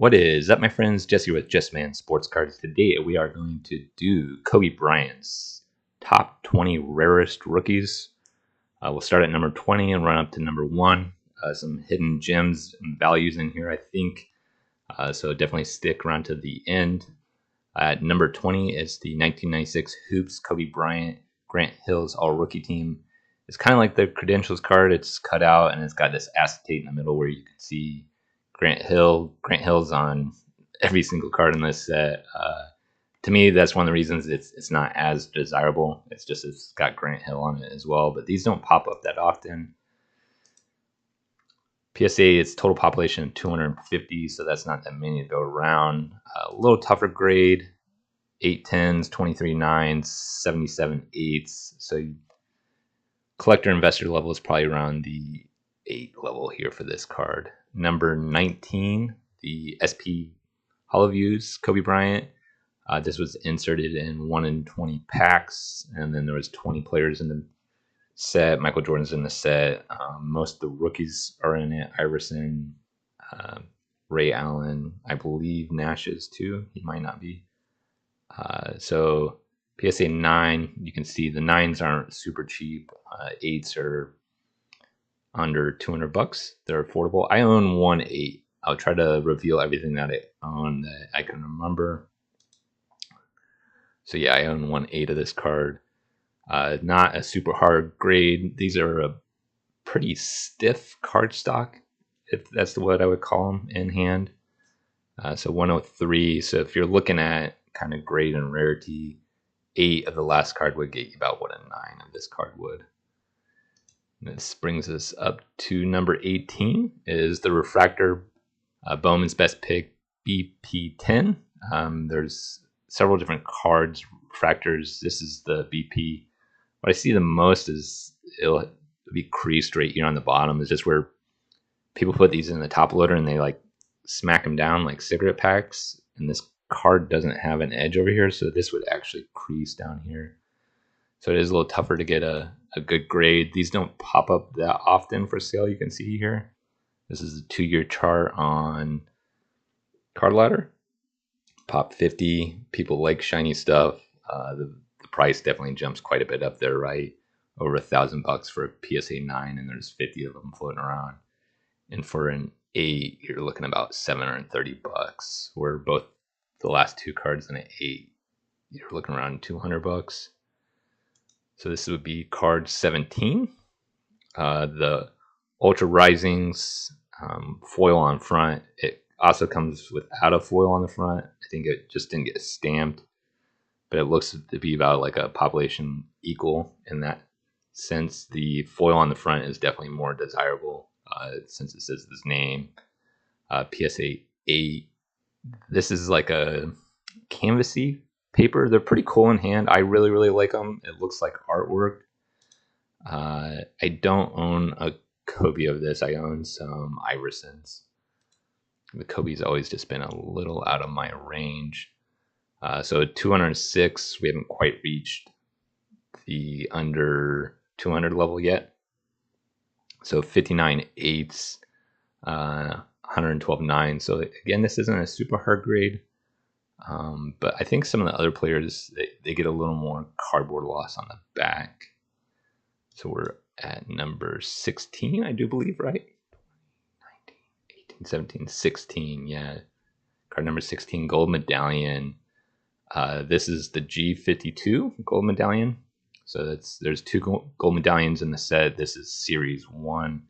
What is up, my friends? Jesse with Just Man Sports Cards. Today we are going to do Kobe Bryant's top 20 rarest rookies. We'll start at number 20 and run up to number 1. Some hidden gems and values in here, I think. So definitely stick around to the end. At number 20 is the 1996 Hoops Kobe Bryant Grant Hill's All-Rookie Team. It's kind of like the credentials card. It's cut out and it's got this acetate in the middle where you can see Grant Hill. Grant Hill's on every single card in this set. To me, that's one of the reasons it's not as desirable. It's just it's got Grant Hill on it as well. But these don't pop up that often. PSA, it's total population of 250, so that's not that many to go around. A little tougher grade, 8 10s, 23 9s, 77 8s. So collector investor level is probably around the 8 level here for this card. Number 19, the SP Holoviews Kobe Bryant. This was inserted in 1 in 20 packs, and then there was 20 players in the set. Michael Jordan's in the set. Most of the rookies are in it. Iverson, Ray Allen, I believe Nash is too. He might not be. So PSA 9, you can see the 9s aren't super cheap. 8s are under $200. They're affordable. I own 1 8. I'll try to reveal everything that I own that I can remember. So yeah, I own 1 8 of this card. Not a super hard grade. These are a pretty stiff cardstock, if that's what I would call them in hand. So 103. So if you're looking at kind of grade and rarity, 8 of the last card would get you about what a 9 of this card would. And this brings us up to number 18 is the Refractor Bowman's Best Pick BP10. There's several different cards, refractors. This is the BP. What I see the most is it'll be creased right here on the bottom. Is just where people put these in the top loader and they like smack them down like cigarette packs. And this card doesn't have an edge over here, so this would actually crease down here. So it is a little tougher to get a good grade. These don't pop up that often for sale, you can see here. This is a 2-year chart on Card Ladder. Pop 50. People like shiny stuff. The price definitely jumps quite a bit up there, right? Over $1,000 for a PSA 9, and there's 50 of them floating around. And for an 8, you're looking about $730. Where both the last 2 cards in an 8, you're looking around $200. So this would be card 17. The Ultra Risings foil on front. It also comes without a foil on the front. I think it just didn't get stamped, but it looks to be about like a population equal in that sense. The foil on the front is definitely more desirable since it says this name. PSA 8. This is like a canvasy paper. They're pretty cool in hand. I really like them. It looks like artwork. I don't own a Kobe of this. I own some Iversons. The Kobe's always just been a little out of my range. So 206, we haven't quite reached the under 200 level yet. So 59 8s, 112 9s. So again, this isn't a super hard grade. But I think some of the other players, they get a little more cardboard loss on the back. So we're at number 16, I do believe, right? 19, 18, 17, 16, yeah. Card number 16, Gold Medallion. This is the G52 Gold Medallion. So there's 2 gold medallions in the set. This is Series 1.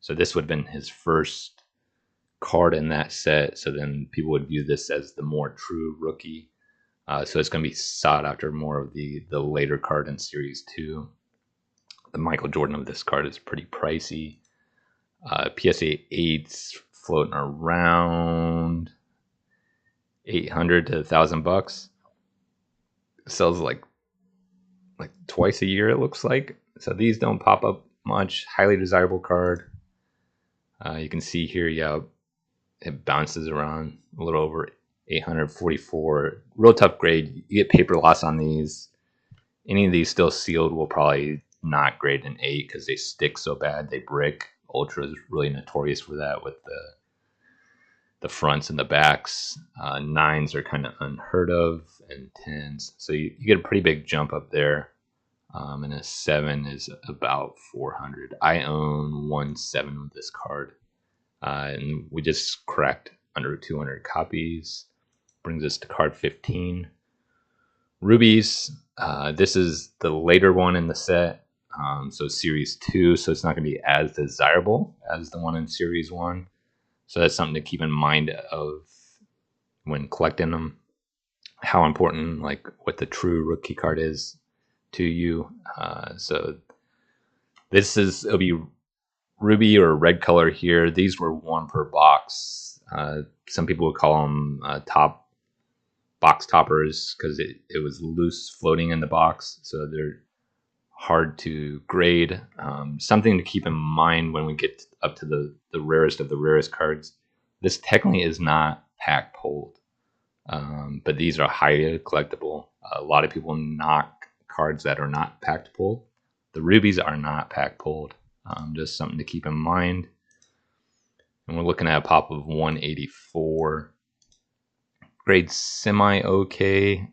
So this would have been his first card in that set, so then people would view this as the more true rookie. So it's going to be sought after more of the later card in Series 2. The Michael Jordan of this card is pretty pricey. PSA 8's floating around $800 to $1,000. Sells like twice a year, it looks like. So these don't pop up much. Highly desirable card. You can see here, yeah, it bounces around a little over 844. Real tough grade. You get paper loss on these. Any of these still sealed will probably not grade an 8 because they stick so bad. They brick. Ultra is really notorious for that with the fronts and the backs. Nines are kind of unheard of, and tens. So you get a pretty big jump up there. And a 7 is about 400. I own 1/7 with this card. And we just cracked under 200 copies. Brings us to card 15. Rubies. This is the later one in the set. So Series 2, so it's not going to be as desirable as the one in Series 1. So that's something to keep in mind of when collecting them. How important, like, what the true rookie card is to you. So it'll be ruby or red color here. These were 1 per box. Some people would call them box toppers because it was loose floating in the box, so they're hard to grade. Something to keep in mind when we get up to the rarest of the rarest cards. This technically is not pack pulled, but these are highly collectible. A lot of people knock cards that are not packed pulled. The rubies are not pack pulled. Just something to keep in mind. And we're looking at a pop of 184. Grade semi okay.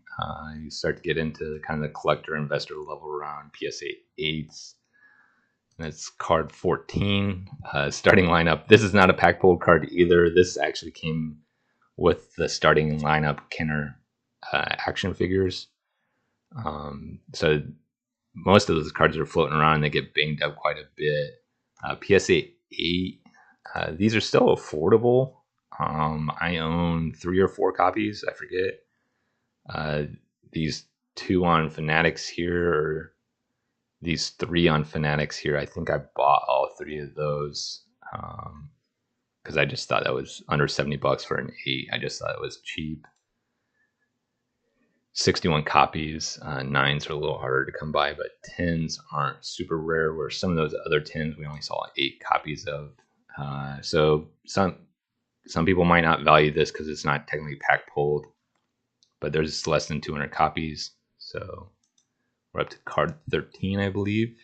You start to get into kind of the collector investor level around PSA 8s. That's card 14. Starting lineup. This is not a pack pulled card either. This actually came with the starting lineup Kenner action figures. So most of those cards are floating around and they get banged up quite a bit. PSA 8. These are still affordable. I own 3 or 4 copies. I forget. These 2 on Fanatics here, or these 3 on Fanatics here. I think I bought all 3 of those because I just thought that was under $70 for an 8. I just thought it was cheap. 61 copies. 9s are a little harder to come by, but 10s aren't super rare, where some of those other 10s we only saw 8 copies of. So some people might not value this because it's not technically pack pulled, but there's less than 200 copies. So we're up to card 13, I believe.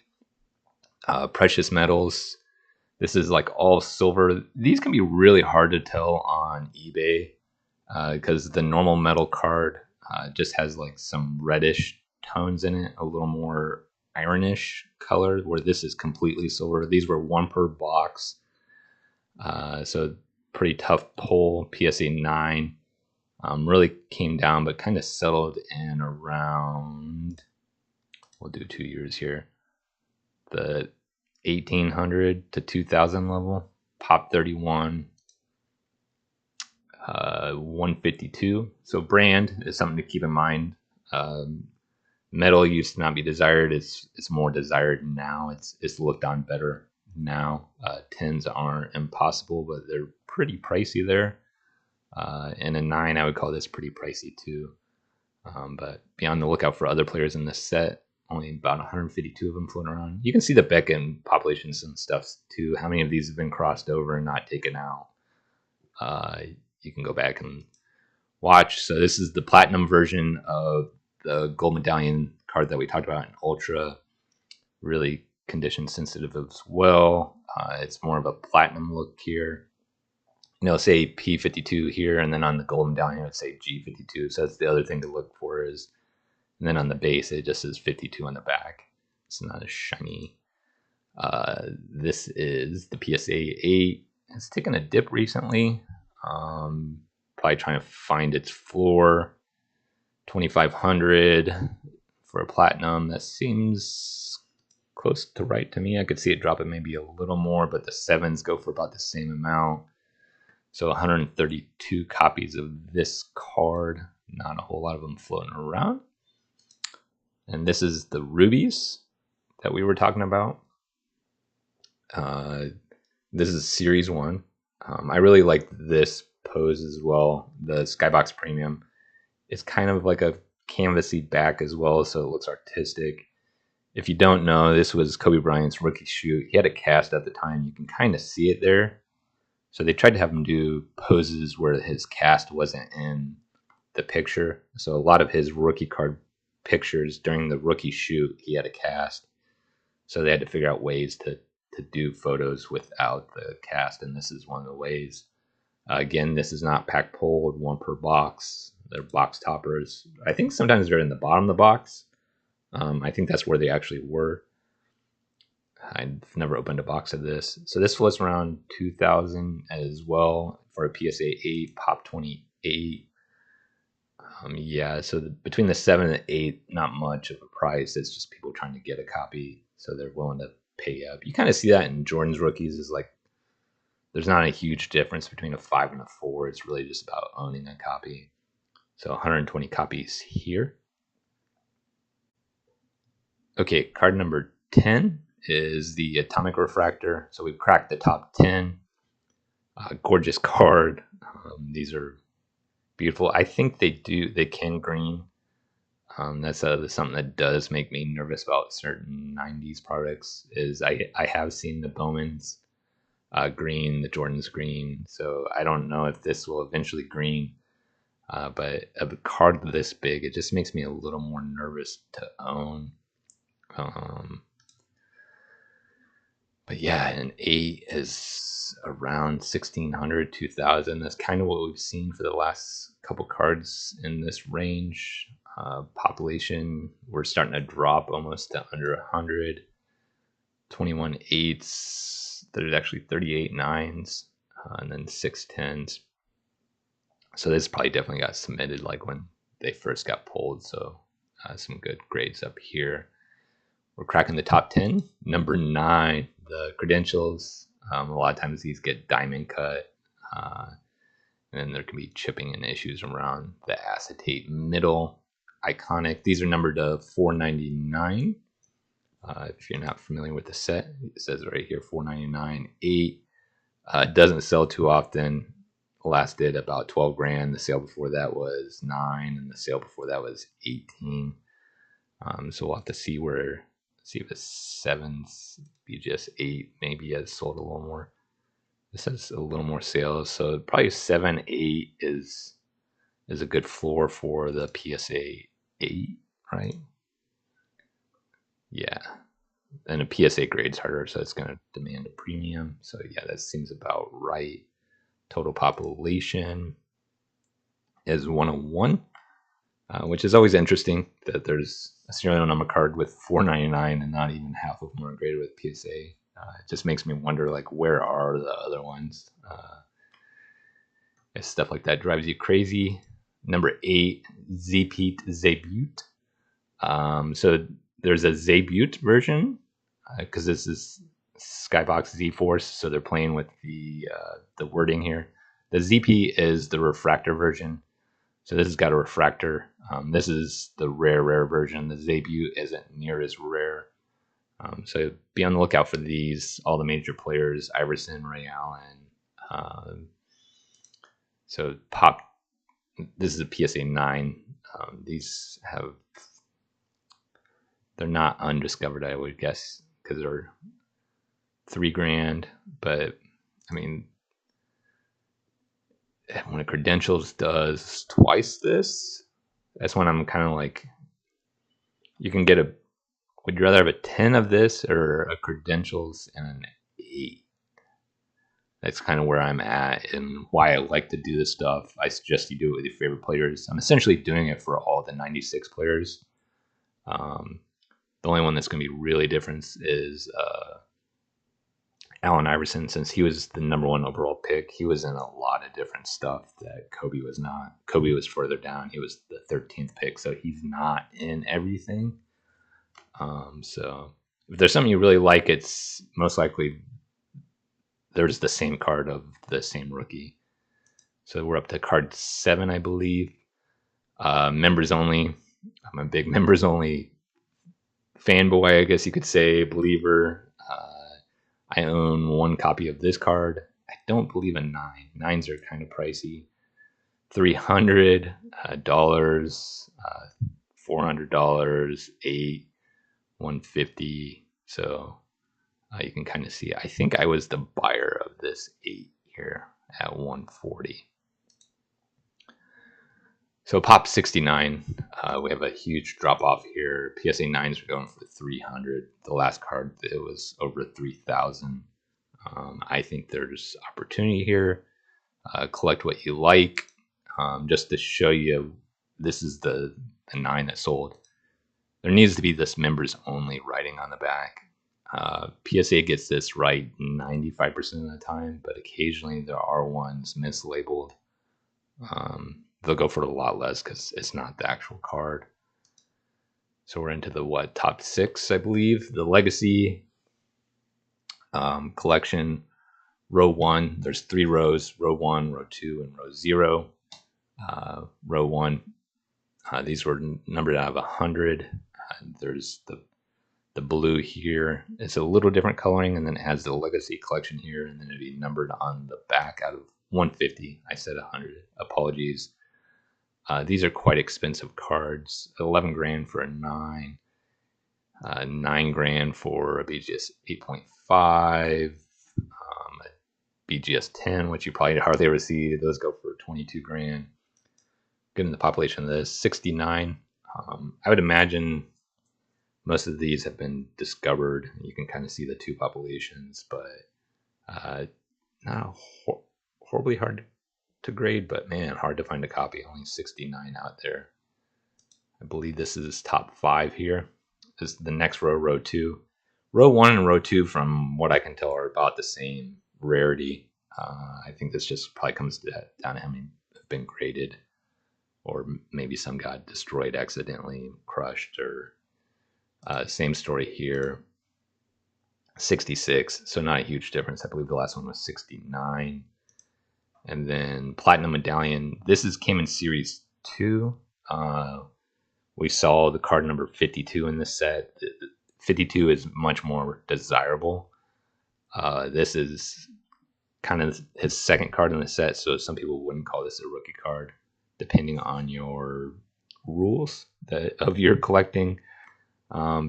Precious metals. This is like all silver. These can be really hard to tell on eBay because the normal metal card just has like some reddish tones in it, a little more ironish color, where this is completely silver. These were 1 per box. So pretty tough pull. PSA 9 really came down, but kind of settled in around, we'll do 2 years here, the 1800 to 2000 level. Pop 31, 152. So brand is something to keep in mind. Metal used to not be desired. It's more desired now. It's looked on better now. 10s aren't impossible, but they're pretty pricey there. And a 9, I would call this pretty pricey too. But be on the lookout for other players in this set. Only about 152 of them floating around. You can see the Beckon populations and stuff too. How many of these have been crossed over and not taken out? You can go back and watch. So this is the platinum version of the gold medallion card that we talked about in Ultra. Really condition sensitive as well. It's more of a platinum look here. Say P52 here, and then on the gold medallion it would say G52. So that's the other thing to look for is, and then on the base it just says 52 on the back. It's not as shiny. This is the PSA 8. It's taken a dip recently. Probably trying to find its floor. 2500 for a platinum. That seems close to right to me. I could see it dropping maybe a little more, but the 7s go for about the same amount. So 132 copies of this card. Not a whole lot of them floating around. And this is the Rubies that we were talking about. This is Series 1. I really like this pose as well. The Skybox Premium. It's kind of like a canvasy back as well, so it looks artistic. If you don't know, this was Kobe Bryant's rookie shoot. He had a cast at the time. You can kind of see it there. So they tried to have him do poses where his cast wasn't in the picture. So a lot of his rookie card pictures during the rookie shoot, he had a cast. So they had to figure out ways to do photos without the cast, and this is one of the ways. Again, this is not pack pulled, 1 per box. They're box toppers. I think sometimes they're in the bottom of the box. I think that's where they actually were. I've never opened a box of this. So this was around 2000 as well for a PSA 8, Pop 28. Yeah, so between the 7 and 8, not much of a price. It's just people trying to get a copy, so they're willing to pay up. You kind of see that in Jordan's rookies. Is like there's not a huge difference between a 5 and a 4. It's really just about owning a copy. So 120 copies here. Okay, card number 10 is the Atomic Refractor. So we've cracked the top 10. Gorgeous card. These are beautiful. I think they can green. That's something that does make me nervous about certain 90s products. Is I have seen the Bowman's green, the Jordan's green. So I don't know if this will eventually green. But a card this big, it just makes me a little more nervous to own. But yeah, an 8 is around 1600, 2000. That's kind of what we've seen for the last couple cards in this range. Population, we're starting to drop almost to under 100. 21 8s. There's actually 38 9s, and then 6 10s. So this probably definitely got submitted like when they first got pulled. So some good grades up here. We're cracking the top 10. Number 9, the credentials. A lot of times these get diamond cut. And then there can be chipping and issues around the acetate middle. Iconic. These are numbered to 499. If you're not familiar with the set, it says right here 499. 8 doesn't sell too often. Last did about 12 grand. The sale before that was 9, and the sale before that was 18. So we'll have to see if it's 7s, BGS 8 maybe has sold a little more. This has a little more sales, so probably 7, 8 is a good floor for the PSA 8, right? Yeah, and a PSA grade's harder, so it's going to demand a premium. So yeah, that seems about right. Total population is 101, which is always interesting that there's a serial number card with 499 and not even half of them are graded with PSA. It just makes me wonder, like, where are the other ones? Stuff like that drives you crazy. Number 8, Zebut. So there's a Zebut version because this is Skybox Z-Force, so they're playing with the wording here. The Zpeat is the refractor version, so this has got a refractor. This is the rare version. The Zebut isn't near as rare, so be on the lookout for these. All the major players: Iverson, Ray Allen. So pop. This is a PSA 9. These they're not undiscovered, I would guess, because they're $3 grand. But I mean, when a credentials does twice this, that's when I'm kind of like, you can get would you rather have a 10 of this or a credentials and an 8? That's kind of where I'm at and why I like to do this stuff. I suggest you do it with your favorite players. I'm essentially doing it for all the 96 players. The only one that's going to be really different is Allen Iverson, since he was the number 1 overall pick. He was in a lot of different stuff that Kobe was not. Kobe was further down. He was the 13th pick, so he's not in everything. So if there's something you really like, it's most likely there's the same card of the same rookie. So we're up to card 7, I believe. Members only. I'm a big members only fanboy, I guess you could say, believer. I own 1 copy of this card. I don't believe a 9. 9s are kind of pricey. $300, $400, 8, 150. So you can kind of see. I think I was the buyer of this 8 here at 140. So pop 69, we have a huge drop off here. PSA 9s are going for 300. The last card, it was over 3,000. I think there's opportunity here. collect what you like. Just to show you, this is the 9 that sold. There needs to be this members only writing on the back. PSA gets this right 95% of the time, but occasionally there are ones mislabeled. They'll go for a lot less because it's not the actual card. So we're into the top 6, I believe. The Legacy collection, row 1. There's 3 rows: row 1, row 2, and row 0. Row 1. These were numbered out of 100. There's the blue here. It's a little different coloring, and then it has the Legacy collection here, and then it'd be numbered on the back out of 150. I said 100. Apologies. These are quite expensive cards. 11 grand for a 9. 9 grand for a BGS 8.5. A BGS 10, which you probably hardly ever see. Those go for 22 grand. Given the population of this, 69. I would imagine most of these have been discovered. You can kind of see the 2 populations, but not horribly hard to grade, but man, hard to find a copy. Only 69 out there. I believe this is top 5 here. This is the next row, row 2. Row 1 and row 2, from what I can tell, are about the same rarity. I think this just probably comes down to how many have been graded, or maybe some got destroyed accidentally, crushed, or same story here. 66, so not a huge difference. I believe the last one was 69. And then Platinum Medallion. This came in Series 2. We saw the card number 52 in this set. 52 is much more desirable. This is kind of his second card in the set, so some people wouldn't call this a rookie card, depending on your rules of your collecting.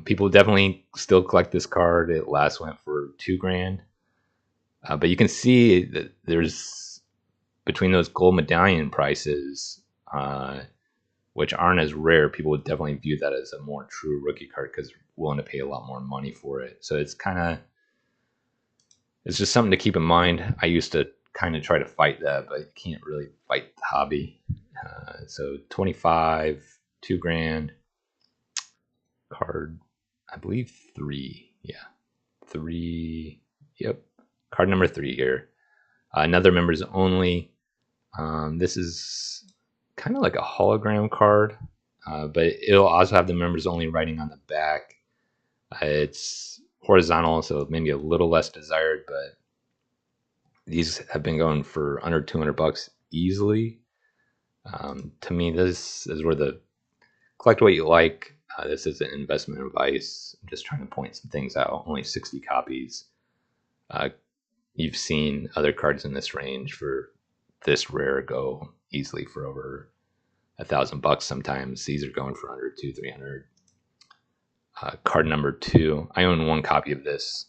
People definitely still collect this card. It last went for 2 grand. But you can see that there's, between those gold medallion prices, which aren't as rare, people would definitely view that as a more true rookie card because they're willing to pay a lot more money for it. So it's just something to keep in mind. I used to kind of try to fight that, but you can't really fight the hobby. So 25, 2 grand. Card, I believe 3. Yeah, 3. Yep, card number 3 here. Another members only. This is kind of like a hologram card, but it'll also have the members only writing on the back. It's horizontal, so maybe a little less desired, but these have been going for under $200 easily. To me, this is where the collect what you like. This is an investment advice. I'm just trying to point some things out. Only 60 copies. You've seen other cards in this range for this rare go easily for over $1,000 sometimes. These are going for under $200-300. Card number 2. I own 1 copy of this.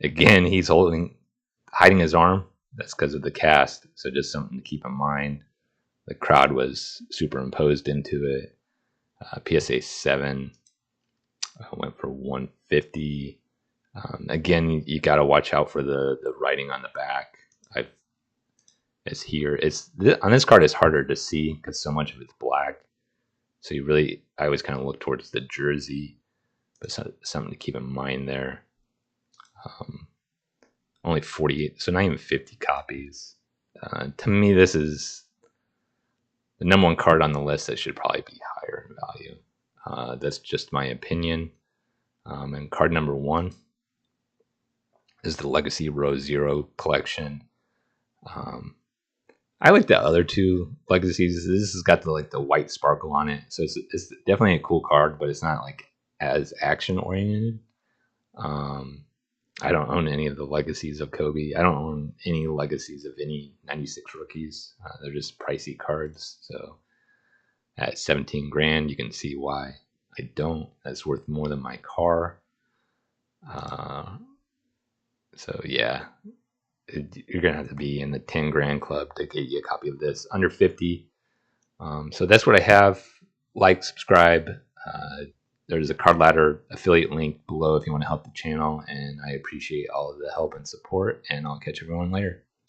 Again, he's hiding his arm. That's because of the cast. So just something to keep in mind. The crowd was superimposed into it. PSA 7 went for 150. Again, you got to watch out for the writing on the back. It's here. On this card, it's harder to see because so much of it's black. So I always kind of look towards the jersey, but something to keep in mind there. Only 48, so not even 50 copies. To me, this is the number 1 card on the list that should probably be higher in value. That's just my opinion. And card number 1 is the Legacy Row 0 collection. I like the other 2 Legacies. This has got the white sparkle on it, so it's definitely a cool card, but it's not like as action oriented. I don't own any of the Legacies of Kobe. I don't own any Legacies of any 96 rookies. They're just pricey cards. So at 17 grand, you can see why I don't. That's worth more than my car. So yeah, you're gonna have to be in the 10 grand club to get you a copy of this. Under 50. So that's what I have. Like, subscribe. There's a Card Ladder affiliate link below if you want to help the channel, and I appreciate all of the help and support, and I'll catch everyone later.